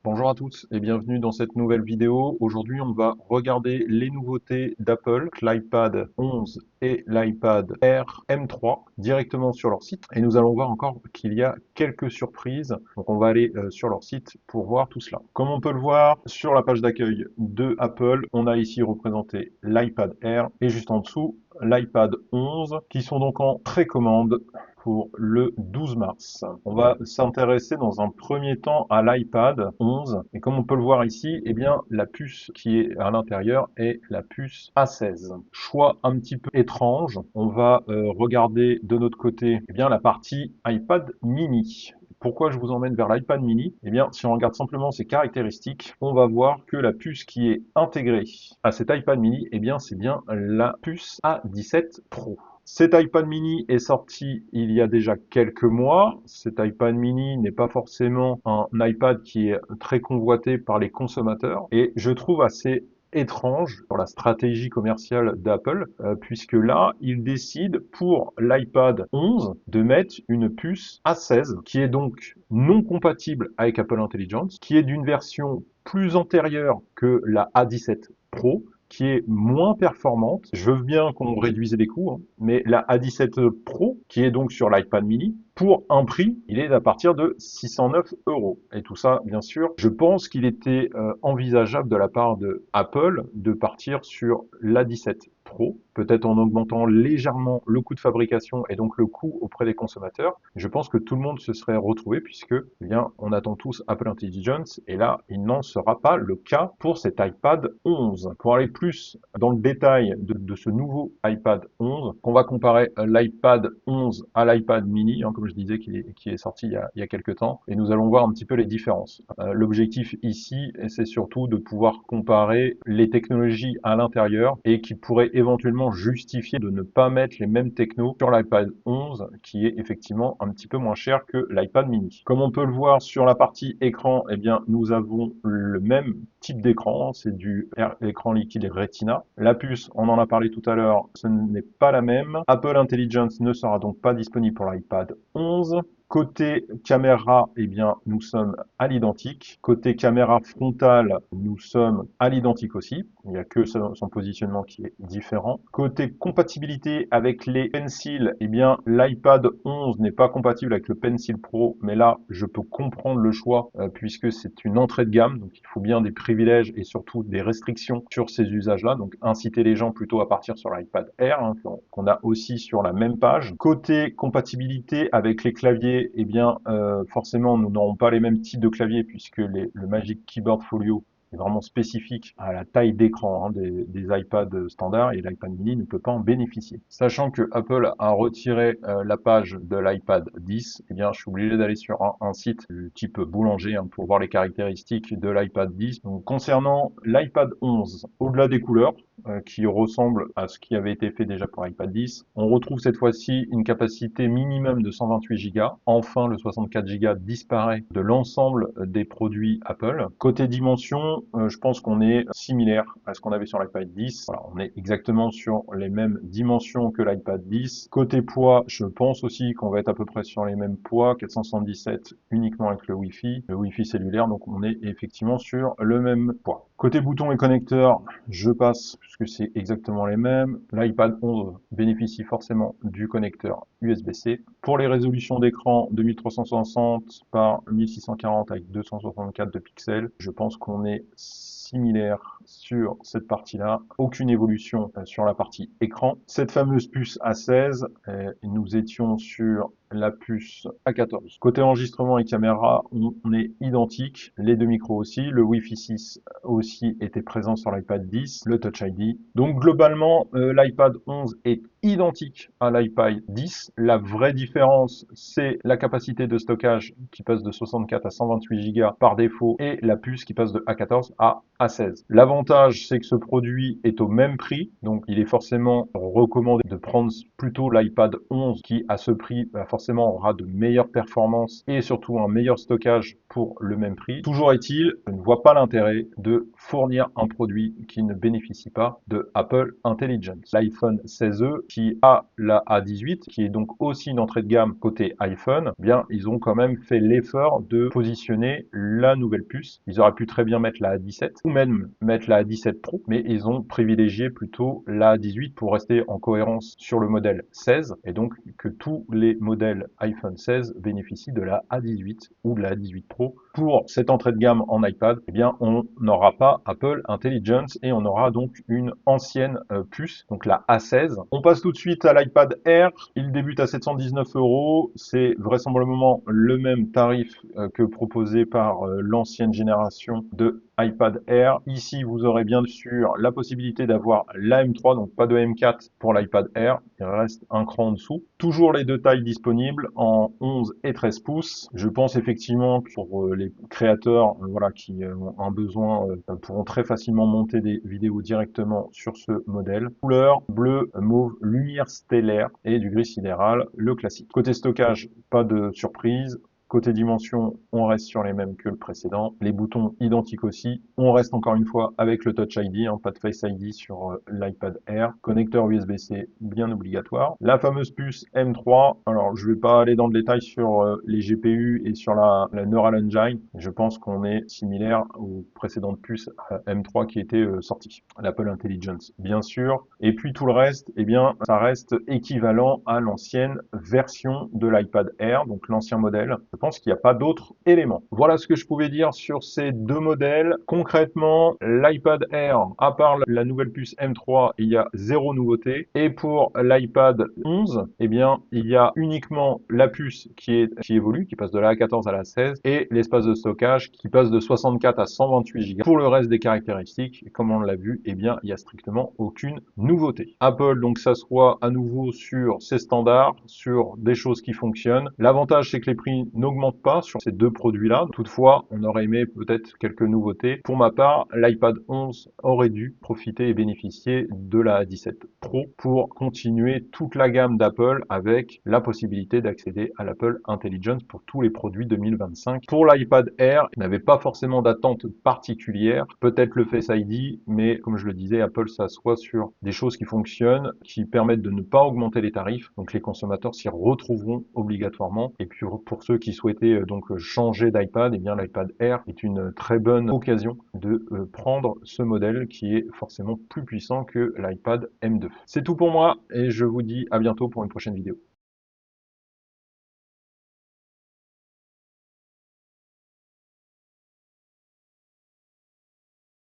Bonjour à tous et bienvenue dans cette nouvelle vidéo. Aujourd'hui, on va regarder les nouveautés d'Apple, l'iPad 11 et l'iPad Air M3 directement sur leur site. Et nous allons voir encore qu'il y a quelques surprises. Donc on va aller sur leur site pour voir tout cela. Comme on peut le voir sur la page d'accueil de Apple, on a ici représenté l'iPad Air et juste en dessous l'iPad 11 qui sont donc en précommande pour le 12 mars. On va s'intéresser dans un premier temps à l'iPad 11 et comme on peut le voir ici, eh bien la puce qui est à l'intérieur est la puce A16. Choix un petit peu étrange. On va regarder de notre côté eh bien la partie iPad mini. Pourquoi je vous emmène vers l'iPad mini? Eh bien, si on regarde simplement ses caractéristiques, on va voir que la puce qui est intégrée à cet iPad mini, eh bien, c'est bien la puce A17 Pro. Cet iPad mini est sorti il y a déjà quelques mois. Cet iPad mini n'est pas forcément un iPad qui est très convoité par les consommateurs et je trouve assez étrange sur la stratégie commerciale d'Apple, puisque là, ils décident pour l'iPad 11 de mettre une puce A16 qui est donc non compatible avec Apple Intelligence, qui est d'une version plus antérieure que la A17 Pro, qui est moins performante. Je veux bien qu'on réduise les coûts, hein, mais la A17 Pro, qui est donc sur l'iPad mini, pour un prix, il est à partir de 609 euros. Et tout ça, bien sûr, je pense qu'il était envisageable de la part de Apple de partir sur l'A17 Pro, peut-être en augmentant légèrement le coût de fabrication et donc le coût auprès des consommateurs. Je pense que tout le monde se serait retrouvé puisque, eh bien, on attend tous Apple Intelligence et là, il n'en sera pas le cas pour cet iPad 11. Pour aller plus dans le détail de ce nouveau iPad 11, on va comparer l'iPad 11 à l'iPad mini, hein, comme je disais, qui est sorti il y a quelques temps, et nous allons voir un petit peu les différences. L'objectif ici, c'est surtout de pouvoir comparer les technologies à l'intérieur et qui pourraient éventuellement justifier de ne pas mettre les mêmes technos sur l'iPad 11, qui est effectivement un petit peu moins cher que l'iPad mini. Comme on peut le voir sur la partie écran, eh bien, nous avons le même type d'écran, c'est du écran liquide Retina. La puce, on en a parlé tout à l'heure, ce n'est pas la même. Apple Intelligence ne sera donc pas disponible pour l'iPad 11. Côté caméra, eh bien, nous sommes à l'identique. Côté caméra frontale, nous sommes à l'identique aussi. Il n'y a que son positionnement qui est différent. Côté compatibilité avec les Pencil, eh bien, l'iPad 11 n'est pas compatible avec le Pencil Pro, mais là, je peux comprendre le choix puisque c'est une entrée de gamme, donc il faut bien des privilèges et surtout des restrictions sur ces usages-là. Donc, inciter les gens plutôt à partir sur l'iPad Air, hein, qu'on a aussi sur la même page. Côté compatibilité avec les claviers, eh bien, forcément, nous n'aurons pas les mêmes types de claviers puisque le Magic Keyboard Folio est vraiment spécifique à la taille d'écran des iPads standards et l'iPad mini ne peut pas en bénéficier. Sachant que Apple a retiré la page de l'iPad 10, eh bien, je suis obligé d'aller sur un site du type boulanger hein, pour voir les caractéristiques de l'iPad 10. Donc, concernant l'iPad 11, au-delà des couleurs, qui ressemble à ce qui avait été fait déjà pour l'iPad 10. On retrouve cette fois-ci une capacité minimum de 128 Go. Enfin, le 64 Go disparaît de l'ensemble des produits Apple. Côté dimension, je pense qu'on est similaire à ce qu'on avait sur l'iPad 10. Voilà, on est exactement sur les mêmes dimensions que l'iPad 10. Côté poids, je pense aussi qu'on va être à peu près sur les mêmes poids, 477 uniquement avec le Wi-Fi cellulaire, donc on est effectivement sur le même poids. Côté boutons et connecteurs, je passe puisque c'est exactement les mêmes. L'iPad 11 bénéficie forcément du connecteur USB-C. Pour les résolutions d'écran 2360 par 1640 avec 264 de pixels, je pense qu'on est similaire sur cette partie-là. Aucune évolution sur la partie écran. Cette fameuse puce A16, nous étions sur la puce A14. Côté enregistrement et caméra, on est identique. Les deux micros aussi. Le Wi-Fi 6 aussi était présent sur l'iPad 10, le Touch ID. Donc globalement, l'iPad 11 est identique à l'iPad 10. La vraie différence, c'est la capacité de stockage qui passe de 64 à 128 Go par défaut et la puce qui passe de A14 à A16. L'avantage, c'est que ce produit est au même prix, donc il est forcément recommandé de prendre plutôt l'iPad 11 qui, à ce prix, forcément aura de meilleures performances et surtout un meilleur stockage pour le même prix. Toujours est-il, je ne vois pas l'intérêt de fournir un produit qui ne bénéficie pas de Apple Intelligence. L'iPhone 16e qui a la A18, qui est donc aussi une entrée de gamme côté iPhone, eh bien, ils ont quand même fait l'effort de positionner la nouvelle puce. Ils auraient pu très bien mettre la A17 ou même mettre la A17 Pro, mais ils ont privilégié plutôt la A18 pour rester en cohérence sur le modèle 16 et donc que tous les modèles iPhone 16 bénéficient de la A18 ou de la A18 Pro. Pour cette entrée de gamme en iPad, eh bien, on n'aura pas Apple Intelligence et on aura donc une ancienne puce, donc la A16. On passe tout de suite à l'iPad Air. Il débute à 719 €. C'est vraisemblablement le même tarif que proposé par l'ancienne génération de iPad Air. Ici, vous aurez bien sûr la possibilité d'avoir la M3, donc pas de M4 pour l'iPad Air. Il reste un cran en dessous. Toujours les deux tailles disponibles en 11 et 13 pouces. Je pense effectivement que pour les créateurs voilà, qui ont un besoin pourront très facilement monter des vidéos directement sur ce modèle. Couleur bleu, mauve, lumière stellaire et du gris sidéral, le classique. Côté stockage, pas de surprise. Côté dimension, on reste sur les mêmes que le précédent. Les boutons identiques aussi. On reste encore une fois avec le Touch ID, hein, pas de Face ID sur l'iPad Air. Connecteur USB-C bien obligatoire. La fameuse puce M3. Alors, je vais pas aller dans le détail sur les GPU et sur la Neural Engine. Je pense qu'on est similaire aux précédentes puces M3 qui étaient sorties. L'Apple Intelligence, bien sûr. Et puis tout le reste, eh bien, ça reste équivalent à l'ancienne version de l'iPad Air, donc l'ancien modèle. Je pense qu'il n'y a pas d'autres éléments. Voilà ce que je pouvais dire sur ces deux modèles. Concrètement, l'iPad Air, à part la nouvelle puce M3, il y a zéro nouveauté. Et pour l'iPad 11, eh bien, il y a uniquement la puce qui évolue, qui passe de la A14 à la 16, et l'espace de stockage qui passe de 64 à 128 Go. Pour le reste des caractéristiques, comme on l'a vu, eh bien, il n'y a strictement aucune nouveauté. Apple donc s'assoit à nouveau sur ses standards, sur des choses qui fonctionnent. L'avantage, c'est que les prix n'augmentent pas sur ces deux produits-là. Toutefois, on aurait aimé peut-être quelques nouveautés. Pour ma part, l'iPad 11 aurait dû profiter et bénéficier de la A17 Pro pour continuer toute la gamme d'Apple avec la possibilité d'accéder à l'Apple Intelligence pour tous les produits 2025. Pour l'iPad Air, il n'avait pas forcément d'attente particulière, peut-être le Face ID, mais comme je le disais, Apple s'assoit sur des choses qui fonctionnent, qui permettent de ne pas augmenter les tarifs, donc les consommateurs s'y retrouveront obligatoirement. Et puis pour ceux qui souhaitaient donc changer d'iPad, eh bien l'iPad Air est une très bonne occasion de prendre ce modèle qui est forcément plus puissant que l'iPad M2. C'est tout pour moi et je vous dis à bientôt pour une prochaine vidéo.